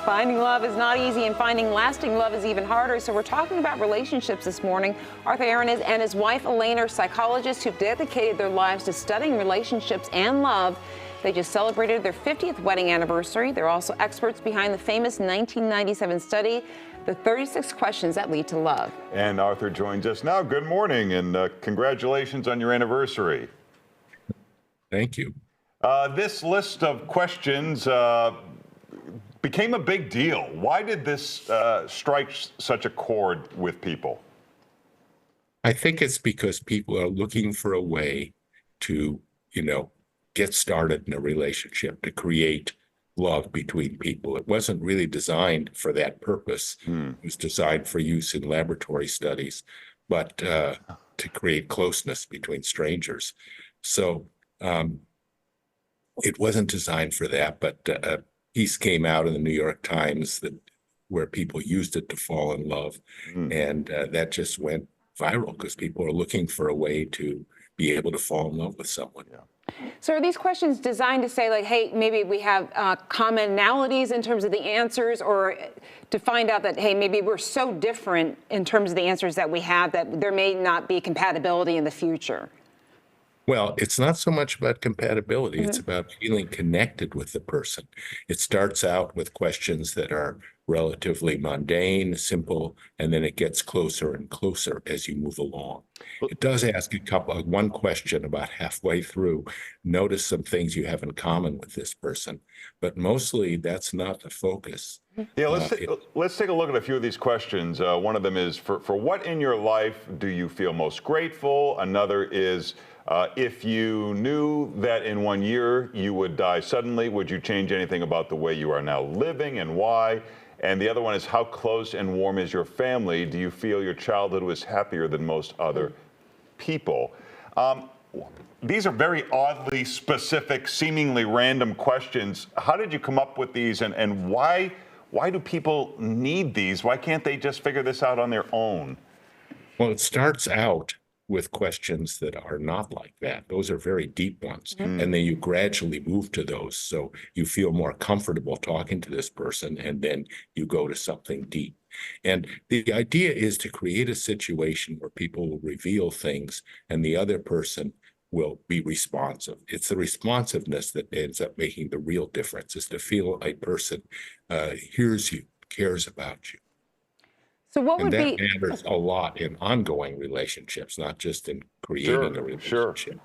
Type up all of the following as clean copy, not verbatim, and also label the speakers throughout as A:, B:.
A: Finding love is not easy, and finding lasting love is even harder. So we're talking about relationships this morning. Arthur Aaron and his wife Elaine are psychologists who've dedicated their lives to studying relationships and love. They just celebrated their 50th wedding anniversary. They're also experts behind the famous 1997 study, The 36 Questions That Lead to Love.
B: And Arthur joins us now. Good morning, and congratulations on your anniversary.
C: Thank you.
B: This list of questions became a big deal. Why did this strike such a chord with people?
C: I think it's because people are looking for a way to, get started in a relationship, to create love between people. It wasn't really designed for that purpose. It was designed for use in laboratory studies, but to create closeness between strangers. So it wasn't designed for that, but a piece came out in the New York Times where people used it to fall in love. And that just went viral because people are looking for a way to be able to fall in love with someone.
A: So are these questions designed to say, like, hey, maybe we have commonalities in terms of the answers, or to find out that, hey, maybe we're so different in terms of the answers that we have that there may not be compatibility in the future?
C: Well, it's not so much about compatibility. It's about feeling connected with the person. It starts out with questions that are relatively mundane, simple, and then it gets closer and closer as you move along. It does ask one question about halfway through. Notice some things you have in common with this person, but mostly that's not the focus.
B: Yeah, let's take a look at a few of these questions. One of them is, for what in your life do you feel most grateful? Another is, if you knew that in 1 year you would die suddenly, would you change anything about the way you are now living, and why? And the other one is, how close and warm is your family? Do you feel your childhood was happier than most other people? These are very oddly specific, seemingly random questions. How did you come up with these, and why do people need these? Why can't they just figure this out on their own?
C: Well, it starts out with questions that are not like that. Those are very deep ones. And then you gradually move to those. So you feel more comfortable talking to this person, and then you go to something deep. And the idea is to create a situation where people will reveal things and the other person will be responsive. It's the responsiveness that ends up making the real difference, is to feel a person hears you, cares about you.
A: So what would
C: that
A: be
C: matters a lot in ongoing relationships, not just in creating a relationship.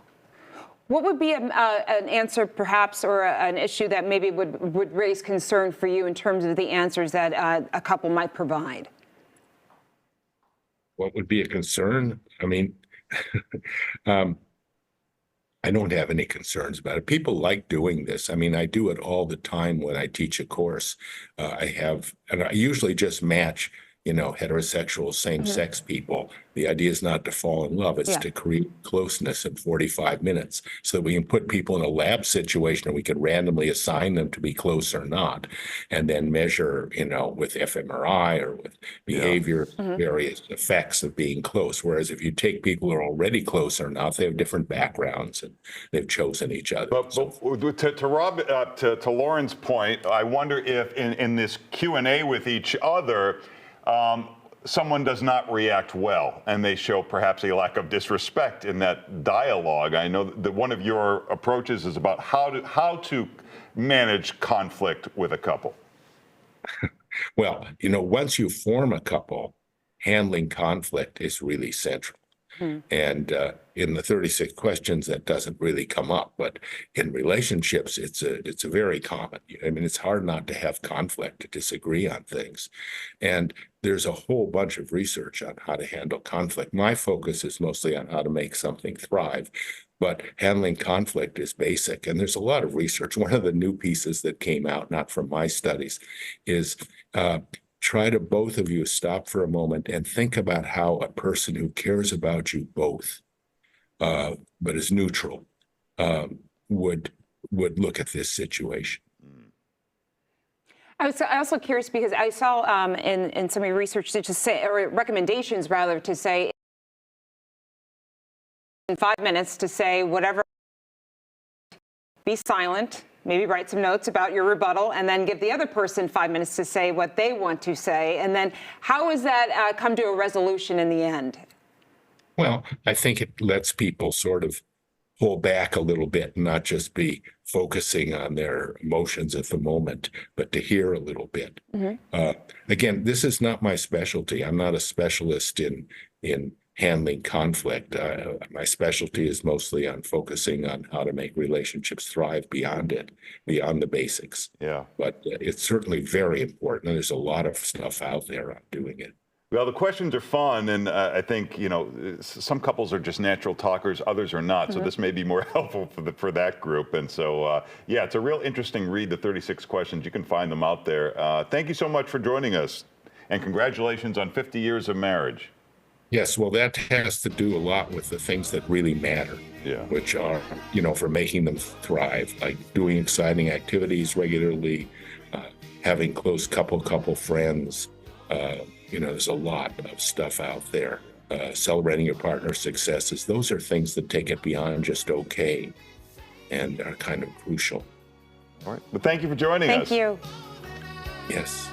A: What would be an answer, perhaps, or an issue that maybe would raise concern for you in terms of the answers that a couple might provide?
C: What would be a concern? I mean, I don't have any concerns about it. People like doing this. I mean, I do it all the time when I teach a course. And I usually just match heterosexual, same-sex people. The idea is not to fall in love. It's to create closeness in 45 minutes so that we can put people in a lab situation and we can randomly assign them to be close or not, and then measure, with fMRI or with behavior, various effects of being close. Whereas if you take people who are already close or not, they have different backgrounds and they've chosen each other.
B: But to Lauren's point, I wonder if in this Q&A with each other, someone does not react well, and they show perhaps a lack of disrespect in that dialogue. I know that one of your approaches is about how to manage conflict with a couple.
C: Well, once you form a couple, handling conflict is really central. And in the 36 questions, that doesn't really come up. But in relationships, it's a very common. I mean, it's hard not to have conflict, to disagree on things. And there's a whole bunch of research on how to handle conflict. My focus is mostly on how to make something thrive. But handling conflict is basic. And there's a lot of research. One of the new pieces that came out, not from my studies, is try to, both of you, stop for a moment and think about how a person who cares about you both, but is neutral, would look at this situation.
A: I was also curious because I saw in some of your research to just say, or recommendations rather, to say in 5 minutes to say whatever, be silent, maybe write some notes about your rebuttal, and then give the other person 5 minutes to say what they want to say. And then how does that come to a resolution in the end?
C: Well, I think it lets people sort of pull back a little bit and not just be focusing on their emotions at the moment, but to hear a little bit. Again, this is not my specialty. I'm not a specialist in handling conflict. My specialty is mostly on focusing on how to make relationships thrive beyond it, beyond the basics.
B: Yeah.
C: But it's certainly very important. And there's a lot of stuff out there on doing it.
B: Well, the questions are fun, and I think, you know, some couples are just natural talkers, others are not, so this may be more helpful for that group. And so, yeah, it's a real interesting read, the 36 questions. You can find them out there. Thank you so much for joining us, and congratulations on 50 years of marriage.
C: Yes, well, that has to do a lot with the things that really matter, which are, you know, for making them thrive, like doing exciting activities regularly, having close couple friends. You know, there's a lot of stuff out there. Celebrating your partner's successes. Those are things that take it beyond just okay and are kind of crucial.
B: All right. Well, thank you for joining us.
A: Thank you.
C: Yes.